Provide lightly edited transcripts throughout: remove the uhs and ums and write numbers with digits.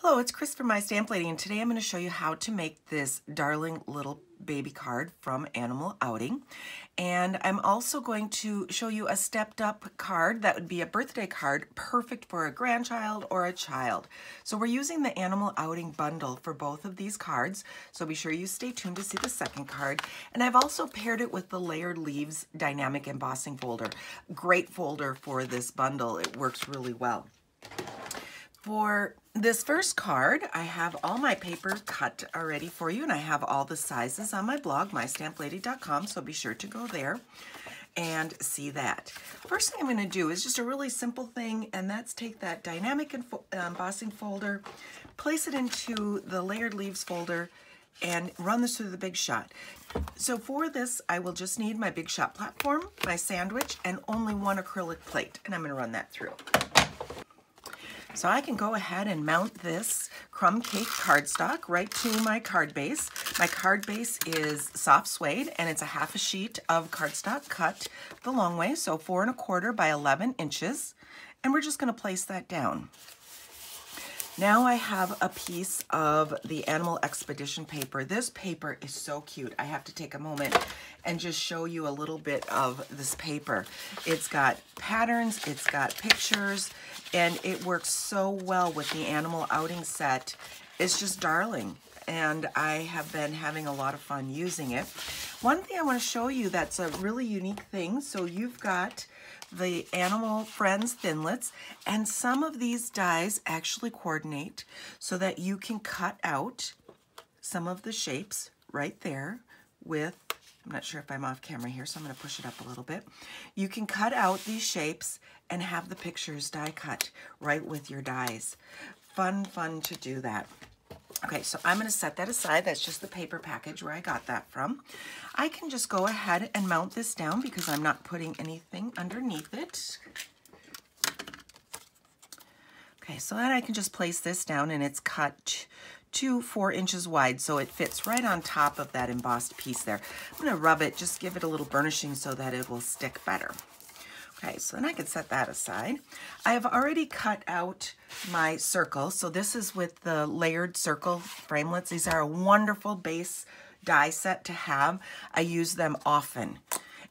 Hello, it's Chris from My Stamp Lady, and today I'm going to show you how to make this darling little baby card from Animal Outing. And I'm also going to show you a stepped up card that would be a birthday card, perfect for a grandchild or a child. So we're using the Animal Outing bundle for both of these cards, so be sure you stay tuned to see the second card. And I've also paired it with the Layered Leaves Dynamic Embossing folder. Great folder for this bundle, it works really well. For this first card, I have all my paper cut already for you, and I have all the sizes on my blog, mystamplady.com, so be sure to go there and see that. First thing I'm going to do is just a really simple thing, and that's take that dynamic embossing folder, place it into the Layered Leaves folder, and run this through the Big Shot. So for this, I will just need my Big Shot platform, my sandwich, and only one acrylic plate, and I'm going to run that through. So I can go ahead and mount this crumb cake cardstock right to my card base. My card base is soft suede, and it's a half a sheet of cardstock cut the long way, so 4 1/4 by 11 inches. And we're just going to place that down. Now I have a piece of the Animal Expedition paper. This paper is so cute. I have to take a moment and just show you a little bit of this paper. It's got patterns, it's got pictures, and it works so well with the Animal Outing set. It's just darling, and I have been having a lot of fun using it. One thing I want to show you that's a really unique thing, so you've got the Animal Friends Thinlits, and some of these dies actually coordinate so that you can cut out some of the shapes right there with, I'm not sure if I'm off camera here, so I'm going to push it up a little bit. You can cut out these shapes and have the pictures die cut right with your dies. Fun to do that. Okay, so I'm going to set that aside. That's just the paper package where I got that from. I can just go ahead and mount this down because I'm not putting anything underneath it. Okay, so then I can just place this down, and it's cut to 4 inches wide, so it fits right on top of that embossed piece there. I'm going to rub it, just give it a little burnishing so that it will stick better. Okay, so then I can set that aside. I have already cut out my circle. So this is with the layered circle framelits. These are a wonderful base die set to have. I use them often.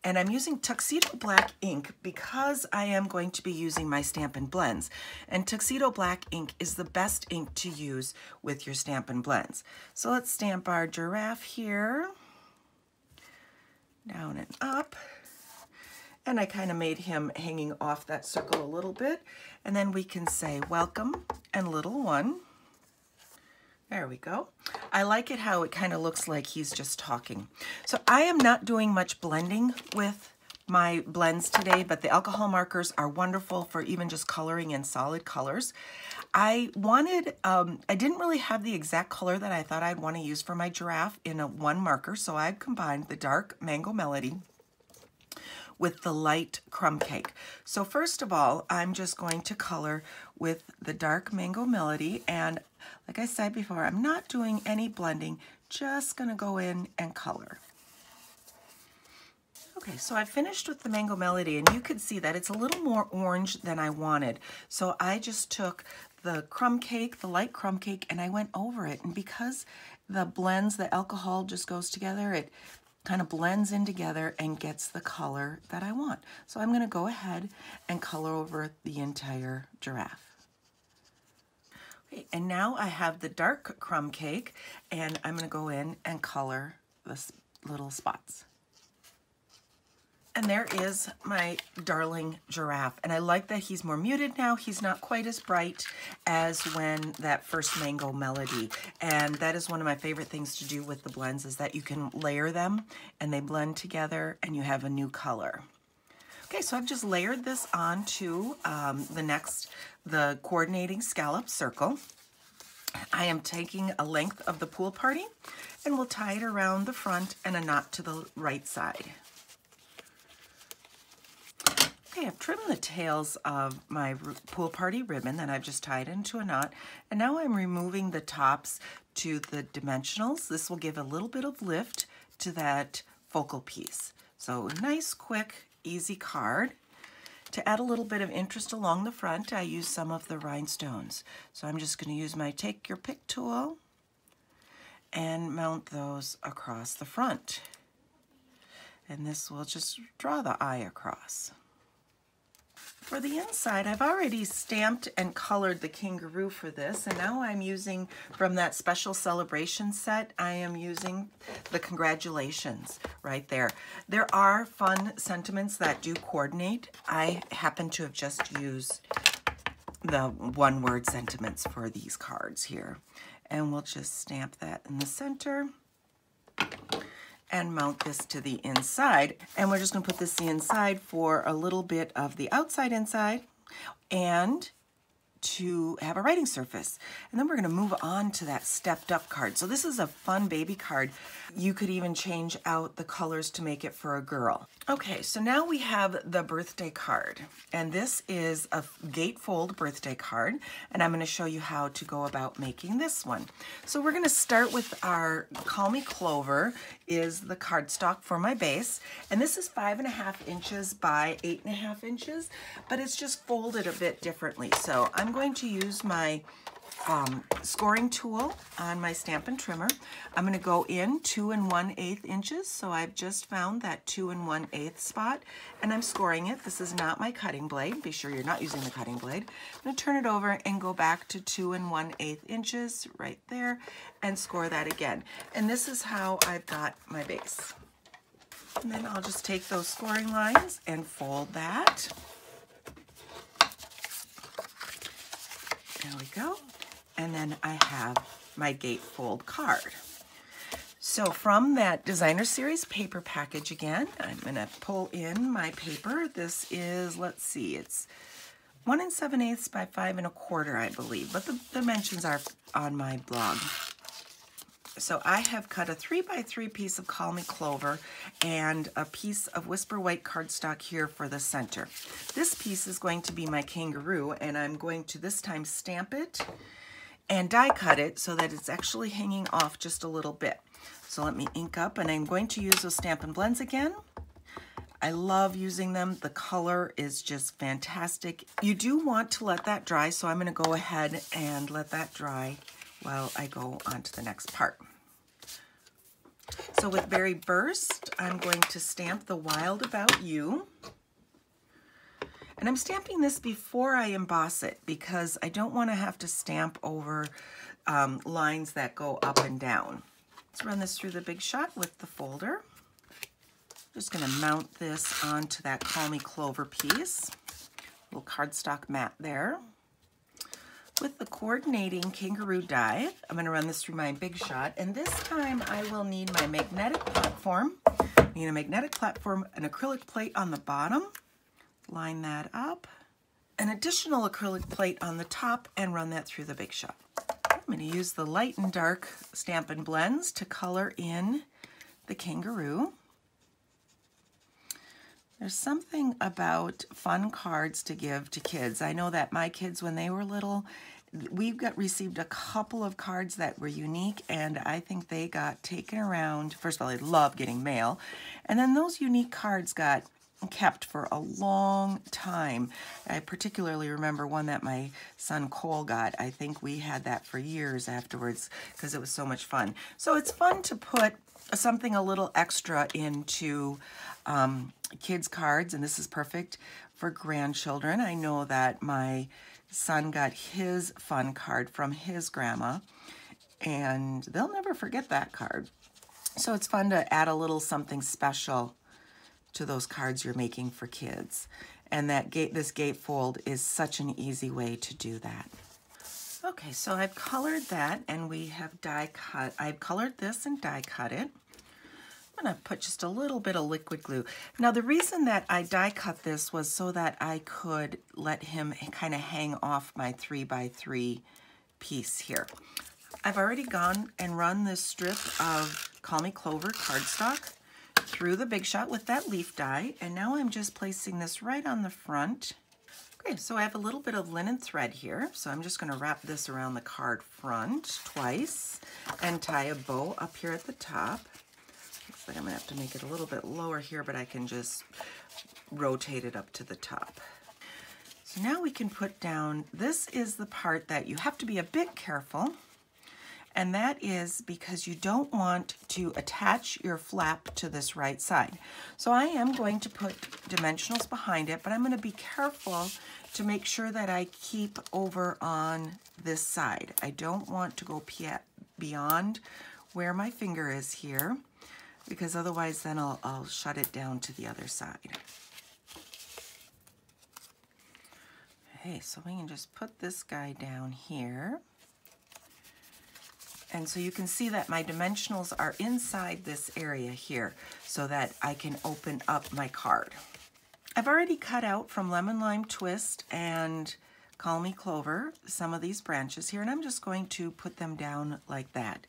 And I'm using Tuxedo Black ink because I am going to be using my Stampin' Blends. And Tuxedo Black ink is the best ink to use with your Stampin' Blends. So let's stamp our giraffe here. Down and up. And I kind of made him hanging off that circle a little bit. And then we can say welcome and little one. There we go. I like it how it kind of looks like he's just talking. So I am not doing much blending with my blends today, but the alcohol markers are wonderful for even just coloring in solid colors. I didn't really have the exact color that I thought I'd want to use for my giraffe in one marker, so I combined the dark Mango Melody with the light crumb cake. So first of all, I'm just going to color with the dark Mango Melody, and like I said before, I'm not doing any blending, just gonna go in and color. Okay, so I finished with the Mango Melody, and you could see that it's a little more orange than I wanted. So I just took the crumb cake, the light crumb cake, and I went over it, and because the blends, the alcohol just goes together, it kind of blends in together and gets the color that I want. So I'm going to go ahead and color over the entire giraffe. Okay, and now I have the dark crumb cake, and I'm going to go in and color the little spots. And there is my darling giraffe. And I like that he's more muted now. He's not quite as bright as when that first Mango Melody. And that is one of my favorite things to do with the blends, is that you can layer them and they blend together and you have a new color. Okay, so I've just layered this onto the coordinating scallop circle. I am taking a length of the pool party, and we'll tie it around the front and a knot to the right side. Okay, I've trimmed the tails of my pool party ribbon that I've just tied into a knot, and now I'm removing the tops to the dimensionals. This will give a little bit of lift to that focal piece. So nice, quick, easy card. To add a little bit of interest along the front, I use some of the rhinestones. So I'm just going to use my Take Your Pick tool and mount those across the front. And this will just draw the eye across. For the inside, I've already stamped and colored the kangaroo for this, and now I'm using, from that special celebration set, I am using the congratulations right there. There are fun sentiments that do coordinate. I happen to have just used the one-word sentiments for these cards here. And we'll just stamp that in the center and mount this to the inside. And we're just going to put this the inside for a little bit of the outside inside and to have a writing surface. And then we're going to move on to that stepped up card. So this is a fun baby card. You could even change out the colors to make it for a girl. Okay, so now we have the birthday card. And this is a Gatefold birthday card. And I'm going to show you how to go about making this one. So we're going to start with our Call Me Clover is the cardstock for my base. And this is 5.5 inches by 8.5 inches, but it's just folded a bit differently. So I'm going to use my scoring tool on my Stampin' trimmer. I'm going to go in 2 1/8 inches. So I've just found that 2 1/8 spot, and I'm scoring it. This is not my cutting blade. Be sure you're not using the cutting blade. I'm going to turn it over and go back to 2 1/8 inches right there and score that again. And this is how I've got my base. And then I'll just take those scoring lines and fold that. There we go. And then I have my Gatefold card. So from that Designer Series paper package again, I'm going to pull in my paper. This is, let's see, it's 1 7/8 by 5 1/4, I believe, but the dimensions are on my blog. So I have cut a 3 by 3 piece of Call Me Clover and a piece of Whisper White cardstock here for the center. This piece is going to be my kangaroo, and I'm going to this time stamp it and die cut it so that it's actually hanging off just a little bit. So let me ink up, and I'm going to use those Stampin' Blends again. I love using them. The color is just fantastic. You do want to let that dry, so I'm going to go ahead and let that dry while I go on to the next part. So with Berry Burst, I'm going to stamp the Wild About You. And I'm stamping this before I emboss it because I don't want to have to stamp over lines that go up and down. Let's run this through the Big Shot with the folder. Just going to mount this onto that Call Me Clover piece. Little cardstock mat there. With the coordinating kangaroo die, I'm going to run this through my Big Shot, and this time I will need my magnetic platform. I need a magnetic platform, an acrylic plate on the bottom. Line that up, an additional acrylic plate on the top, and run that through the Big Shot. I'm going to use the light and dark Stampin' Blends to color in the kangaroo. There's something about fun cards to give to kids. I know that my kids, when they were little, received a couple of cards that were unique, and I think they got taken around. First of all, they love getting mail, and then those unique cards got kept for a long time. I particularly remember one that my son Cole got. I think we had that for years afterwards because it was so much fun. So it's fun to put something a little extra into kids' cards, and this is perfect for grandchildren. I know that my son got his fun card from his grandma, and they'll never forget that card. So it's fun to add a little something special to those cards you're making for kids. And this Gatefold is such an easy way to do that. Okay, so I've colored that, and we have die cut. I've colored this and die cut it. I'm going to put just a little bit of liquid glue. Now the reason that I die cut this was so that I could let him kind of hang off my 3 by 3 piece here. I've already gone and run this strip of Call Me Clover cardstock through the Big Shot with that leaf die, and now I'm just placing this right on the front. Okay, so I have a little bit of linen thread here, so I'm just going to wrap this around the card front twice and tie a bow up here at the top. Looks like I'm going to have to make it a little bit lower here, but I can just rotate it up to the top. So now we can put down, this is the part that you have to be a bit careful, and that is because you don't want to attach your flap to this right side. So I am going to put dimensionals behind it, but I'm going to be careful to make sure that I keep over on this side. I don't want to go beyond where my finger is here, because otherwise then I'll shut it down to the other side. Okay, so we can just put this guy down here. And so you can see that my dimensionals are inside this area here so that I can open up my card. I've already cut out from Lemon Lime Twist and Call Me Clover some of these branches here, and I'm just going to put them down like that.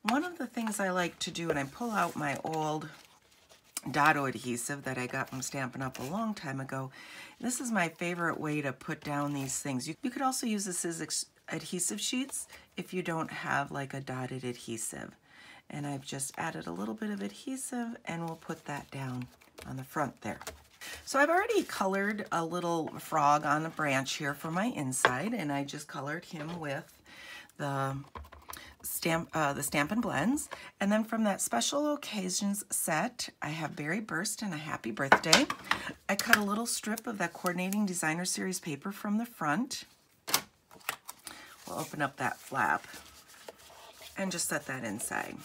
One of the things I like to do, and I pull out my old Dado adhesive that I got from Stampin' Up! A long time ago. This is my favorite way to put down these things. You could also use this as adhesive sheets if you don't have like a dotted adhesive. And I've just added a little bit of adhesive and we'll put that down on the front there. So I've already colored a little frog on a branch here for my inside, and I just colored him with the Stampin' Blends. And then from that Special Occasions set, I have Berry Burst and a Happy Birthday. I cut a little strip of that Coordinating Designer Series paper from the front. We'll open up that flap and just set that inside.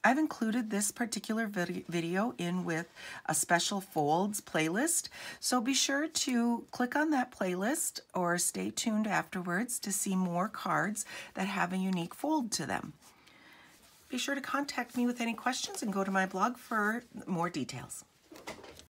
I've included this particular video in with a special folds playlist, so be sure to click on that playlist or stay tuned afterwards to see more cards that have a unique fold to them. Be sure to contact me with any questions and go to my blog for more details.